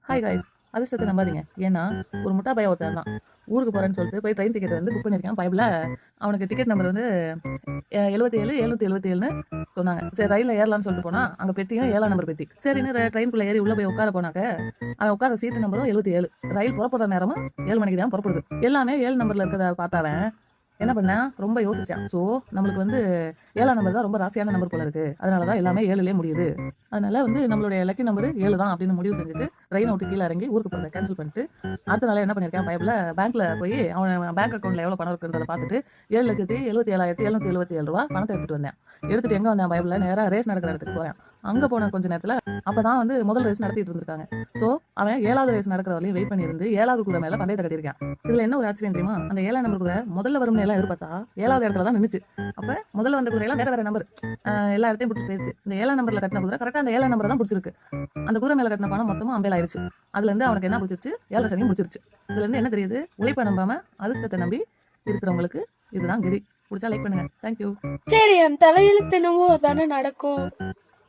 Hi guys, அதிர்ஷ்டத்தை நம்பாதீங்க. ஏன்னா ஒரு முட்டா பையன் ஒருத்தன் தான் ஊருக்கு போறேன்னு சொல்லிட்டு போய் ட்ரெயின் டிக்கெட் வந்து புக் பண்ணியிருக்கான். பைபிள் அவனுக்கு டிக்கெட் நம்பர் வந்து 77 777ன்னு சொன்னாங்க. சரி ரயிலில் ஏறலாம்னு சொல்லிட்டு போனா அங்கே பெட்டியும் 7ஆம் நம்பர் பெட்டி. சரின்னு ட்ரெயினுக்குள்ள ஏறி உள்ள போய் உட்கார போனாக்க அவன் உட்கார சீட்டு நம்பரும் 77. ரயில் புறப்படுற நேரமும் 7 மணிக்கு தான் புறப்படுது. எல்லாமே 7 நம்பர்ல இருக்கிறத பார்த்தாவன் என்ன பண்ண ரொம்ப யோசிச்சான். ஸோ நம்மளுக்கு வந்து 7ஆம் நம்பர் தான் ரொம்ப ராசியான நம்பர் போல இருக்கு. அதனால தான் எல்லாமே 7லே முடியுது. அதனால வந்து நம்மளுடைய லக்கி நம்பர் 7 தான் அப்படின்னு முடிவு செஞ்சுட்டு ட்ரெயினை விட்டு கீழே இறங்கி ஊருக்கு போகிறத கேன்சல் பண்ணிட்டு அடுத்த நாள் என்ன பண்ணியிருக்கேன், பைபிள் பேங்க்ல போய் அவன் பேங்க் அக்கௌண்ட்ல எவ்வளோ பணம் இருக்குன்றதை பார்த்துட்டு 7,77,777 ரூபா பணத்தை எடுத்துட்டு வந்தேன். எடுத்துட்டு எங்க வந்தேன், பைபிள் நேராக ரேஸ் நடக்கிற இடத்துக்கு போறேன். அங்க போன கொஞ்ச நேரத்துல அப்பதான் வந்து முதல் ரேஸ் நடத்திட்டு இருந்திருக்காங்க. சோ அவன் 7வது ரேஸ் நடக்கிற வரையும் வெயிட் பண்ணி இருந்து 7வது குதிரை மேல பந்தயத்தை கட்டியிருக்கான். இதுல என்ன ஒரு ஆச்சரியம் தெரியுமா, அந்த 7ஆம் நம்பர் குதிரை முதல்ல வரும்னு எல்லாம் எதிர்பார்த்தா 7வது இடத்துல தான் நின்னுச்சு. அப்ப முதல்ல வந்த குதிரை எல்லாம் வேற வேற நம்பர், எல்லா இடத்தையும் பிடிச்சி போயிருச்சு. இந்த 7ஆம் நம்பர்ல கட்டின குதிரை கரெக்டா அந்த 7ஆம் நம்பர் தான் பிடிச்சிருக்கு. அந்த குதிரை மேல கட்டின பணம் மொத்தமும் 50 ஆயிருச்சு. அதுல இருந்து அவனுக்கு என்ன பிடிச்சிருச்சு, 7 சனியும் பிடிச்சிருச்சு. இதுல இருந்து என்ன தெரியுது, உழைப்பை நம்பாம அதிர்ஷ்டத்தை நம்பி இருக்கிறவங்களுக்கு இதுதான் கதி. பிடிச்சா லைக் பண்ணுங்க. தேங்க்யூ. சரி, என் தலையெழுத்து என்னவோ அதானே நடக்கும்.